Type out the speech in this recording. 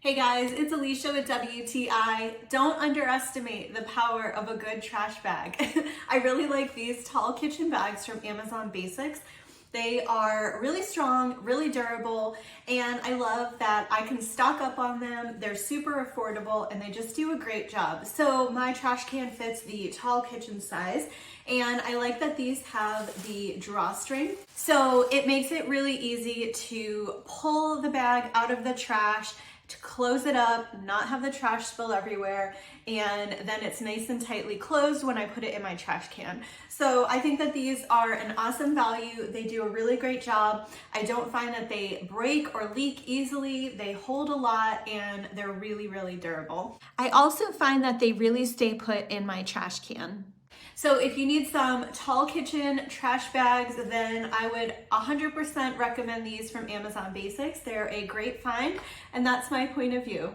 Hey guys, it's Alicia with WTI. Don't underestimate the power of a good trash bag. I really like these tall kitchen bags from Amazon Basics. They are really strong, really durable, and I love that I can stock up on them. They're super affordable and they just do a great job. So my trash can fits the tall kitchen size, and I like that these have the drawstring. So it makes it really easy to pull the bag out of the trash, to close it up, not have the trash spill everywhere, and then it's nice and tightly closed when I put it in my trash can. So I think that these are an awesome value. They do a really great job. I don't find that they break or leak easily. They hold a lot and they're really, really durable. I also find that they really stay put in my trash can. So if you need some tall kitchen trash bags, then I would 100% recommend these from Amazon Basics. They're a great find, and that's my point of view.